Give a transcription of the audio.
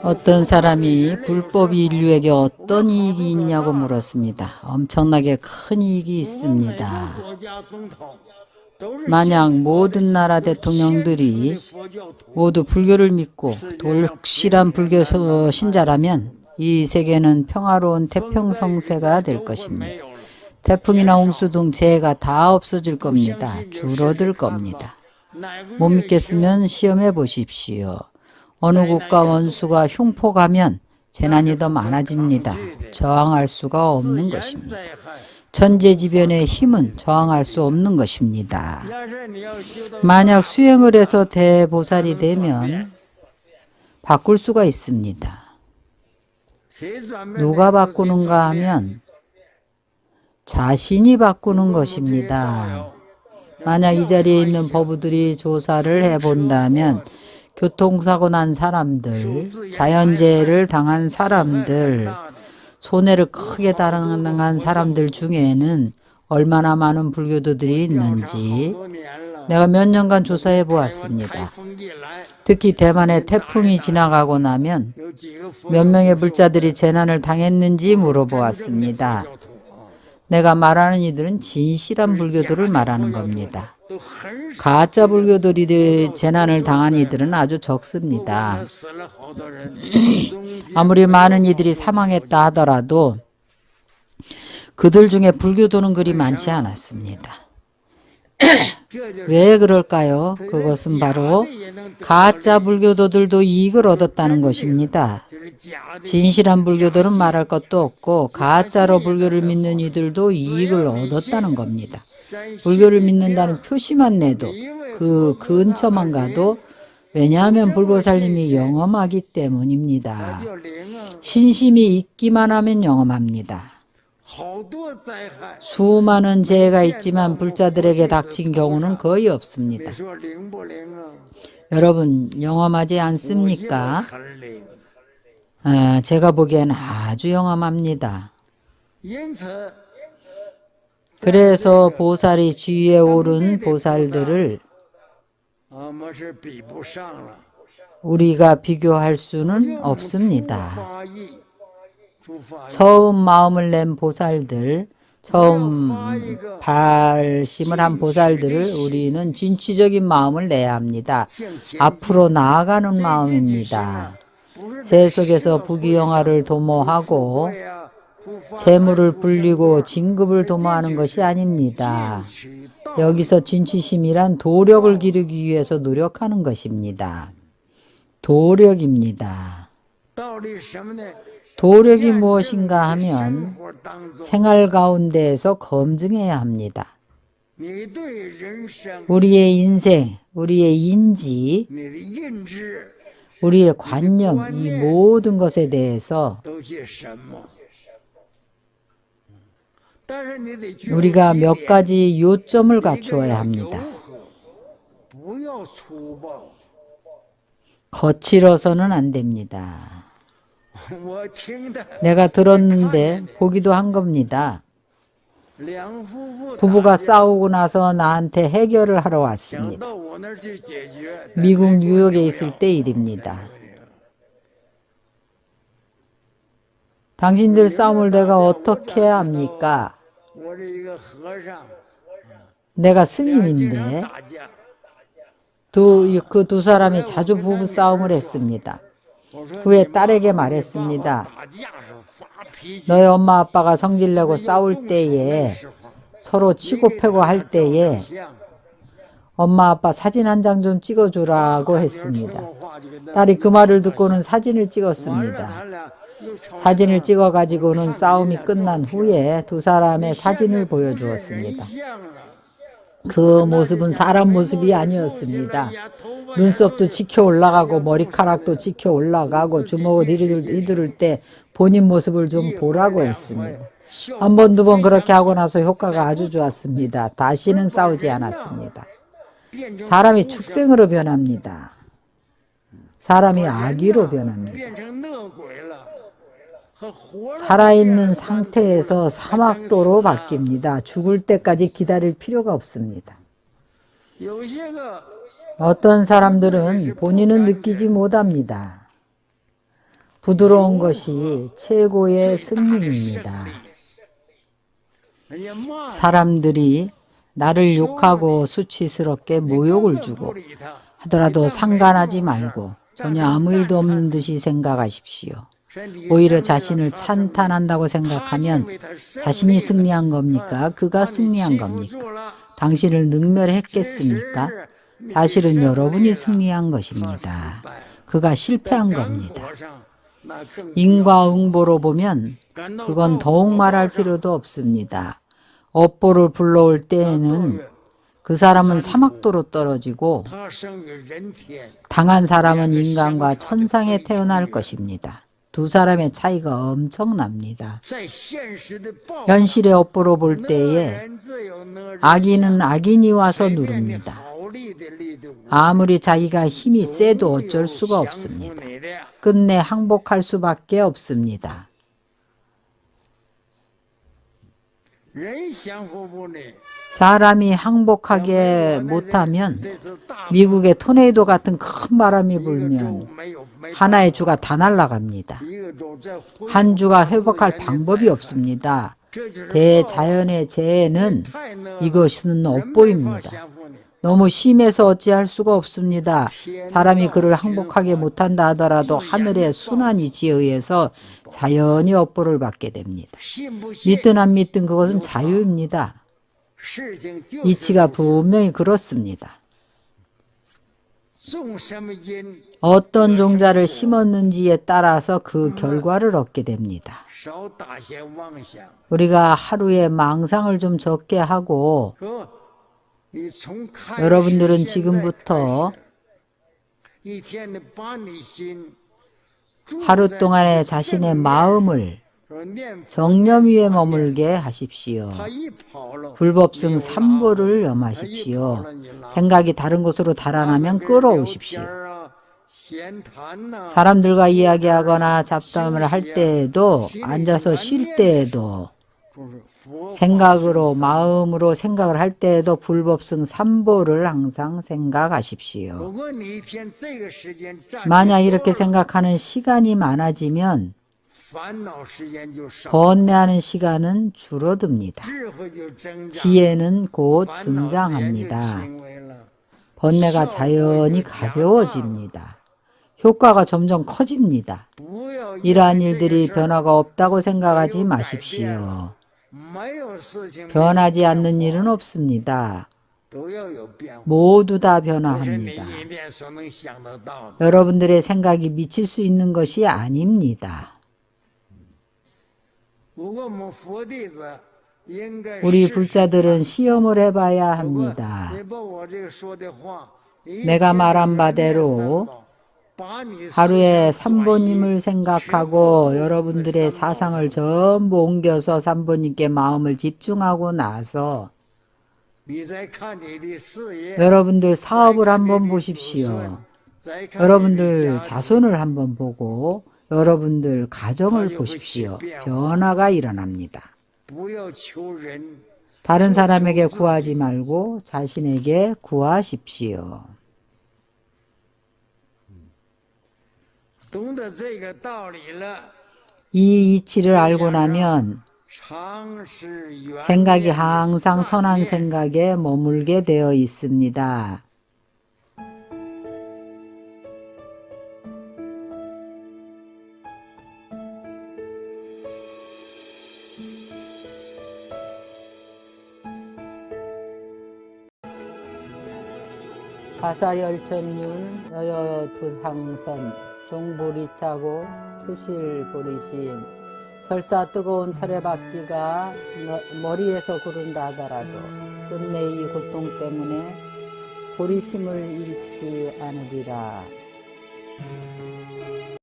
어떤 사람이 불법이 인류에게 어떤 이익이 있냐고 물었습니다. 엄청나게 큰 이익이 있습니다. 만약 모든 나라 대통령들이 모두 불교를 믿고 돌실한 불교 신자라면 이 세계는 평화로운 태평성세가 될 것입니다. 태풍이나 홍수 등 재해가 다 없어질 겁니다. 줄어들 겁니다. 못 믿겠으면 시험해 보십시오. 어느 국가 원수가 흉포가면 재난이 더 많아집니다. 저항할 수가 없는 것입니다. 천재지변의 힘은 저항할 수 없는 것입니다. 만약 수행을 해서 대보살이 되면 바꿀 수가 있습니다. 누가 바꾸는가 하면 자신이 바꾸는 것입니다. 만약 이 자리에 있는 법우들이 조사를 해본다면 교통사고 난 사람들, 자연재해를 당한 사람들, 손해를 크게 당한 사람들 중에는 얼마나 많은 불교도들이 있는지 내가 몇 년간 조사해 보았습니다. 특히 대만에 태풍이 지나가고 나면 몇 명의 불자들이 재난을 당했는지 물어보았습니다. 내가 말하는 이들은 진실한 불교도를 말하는 겁니다. 가짜 불교들이 재난을 당한 이들은 아주 적습니다. 아무리 많은 이들이 사망했다 하더라도 그들 중에 불교도는 그리 많지 않았습니다. 왜 그럴까요? 그것은 바로 가짜 불교도들도 이익을 얻었다는 것입니다. 진실한 불교도는 말할 것도 없고 가짜로 불교를 믿는 이들도 이익을 얻었다는 겁니다. 불교를 믿는다는 표시만 내도 그 근처만 가도 왜냐하면 불보살님이 영험하기 때문입니다. 신심이 있기만 하면 영험합니다. 수많은 재해가 있지만 불자들에게 닥친 경우는 거의 없습니다. 여러분 영험하지 않습니까? 제가 보기엔 아주 영험합니다. 그래서 보살이 주위에 오른 보살들을 우리가 비교할 수는 없습니다. 처음 마음을 낸 보살들, 처음 발심을 한 보살들을 우리는 진취적인 마음을 내야 합니다. 앞으로 나아가는 마음입니다. 새 속에서 부귀영화를 도모하고 재물을 불리고 진급을 도모하는 것이 아닙니다. 여기서 진취심이란 도력을 기르기 위해서 노력하는 것입니다. 도력입니다. 도력이 무엇인가 하면 생활 가운데에서 검증해야 합니다. 우리의 인생, 우리의 인지, 우리의 관념, 이 모든 것에 대해서 우리가 몇 가지 요점을 갖추어야 합니다. 거칠어서는 안 됩니다. 내가 들었는데 보기도 한 겁니다. 부부가 싸우고 나서 나한테 해결을 하러 왔습니다. 미국 뉴욕에 있을 때 일입니다. 당신들 싸움을 내가 어떻게 해야 합니까? 내가 스님인데 그 두 사람이 자주 부부 싸움을 했습니다. 후에 딸에게 말했습니다. 너희 엄마 아빠가 성질내고 싸울 때에 서로 치고 패고 할 때에 엄마 아빠 사진 한 장 좀 찍어주라고 했습니다. 딸이 그 말을 듣고는 사진을 찍었습니다. 사진을 찍어가지고는 싸움이 끝난 후에 두 사람의 사진을 보여주었습니다. 그 모습은 사람 모습이 아니었습니다. 눈썹도 치켜 올라가고 머리카락도 치켜 올라가고 주먹을 휘두를 때 본인 모습을 좀 보라고 했습니다. 한 번, 두 번 그렇게 하고 나서 효과가 아주 좋았습니다. 다시는 싸우지 않았습니다. 사람이 축생으로 변합니다. 사람이 아기로 변합니다. 살아있는 상태에서 사막도로 바뀝니다. 죽을 때까지 기다릴 필요가 없습니다. 어떤 사람들은 본인은 느끼지 못합니다. 부드러운 것이 최고의 승리입니다. 사람들이 나를 욕하고 수치스럽게 모욕을 주고 하더라도 상관하지 말고 전혀 아무 일도 없는 듯이 생각하십시오. 오히려 자신을 찬탄한다고 생각하면 자신이 승리한 겁니까? 그가 승리한 겁니까? 당신을 능멸했겠습니까? 사실은 여러분이 승리한 것입니다. 그가 실패한 겁니다. 인과응보로 보면 그건 더욱 말할 필요도 없습니다. 업보를 불러올 때에는 그 사람은 사막도로 떨어지고 당한 사람은 인간과 천상에 태어날 것입니다. 두 사람의 차이가 엄청납니다. 현실의 업보로 볼 때에 악인은 악인이 와서 누릅니다. 아무리 자기가 힘이 세도 어쩔 수가 없습니다. 끝내 항복할 수밖에 없습니다. 사람이 항복하게 못하면 미국의 토네이도 같은 큰 바람이 불면 하나의 주가 다 날아갑니다. 한 주가 회복할 방법이 없습니다. 대자연의 재해는 이것은 업보입니다. 너무 심해서 어찌할 수가 없습니다. 사람이 그를 항복하게 못한다 하더라도 하늘의 순환 이치에 의해서 자연히 업보를 받게 됩니다. 믿든 안 믿든 그것은 자유입니다. 이치가 분명히 그렇습니다. 어떤 종자를 심었는지에 따라서 그 결과를 얻게 됩니다. 우리가 하루에 망상을 좀 적게 하고 여러분들은 지금부터 하루 동안에 자신의 마음을 정념 위에 머물게 하십시오. 불법승 3보를 염하십시오. 생각이 다른 곳으로 달아나면 끌어오십시오. 사람들과 이야기하거나 잡담을 할 때에도 앉아서 쉴 때에도 생각으로 마음으로 생각을 할 때에도 불법승 3보를 항상 생각하십시오. 만약 이렇게 생각하는 시간이 많아지면 번뇌하는 시간은 줄어듭니다. 지혜는 곧 증장합니다. 번뇌가 자연히 가벼워집니다. 효과가 점점 커집니다. 이러한 일들이 변화가 없다고 생각하지 마십시오. 변하지 않는 일은 없습니다. 모두 다 변화합니다. 여러분들의 생각이 미칠 수 있는 것이 아닙니다. 우리 불자들은 시험을 해봐야 합니다. 내가 말한 바대로 하루에 삼보님을 생각하고 여러분들의 사상을 전부 옮겨서 삼보님께 마음을 집중하고 나서 여러분들 사업을 한번 보십시오. 여러분들 자손을 한번 보고 여러분들 가정을 보십시오. 변화가 일어납니다. 다른 사람에게 구하지 말고 자신에게 구하십시오. 이 이치를 알고 나면 생각이 항상 선한 생각에 머물게 되어 있습니다. 가사열천율 여여두상선 종보리차고 퇴실보리심 설사 뜨거운 철의 바퀴가 머리에서 구른다 하더라도 끝내 이 고통 때문에 보리심을 잃지 않으리라.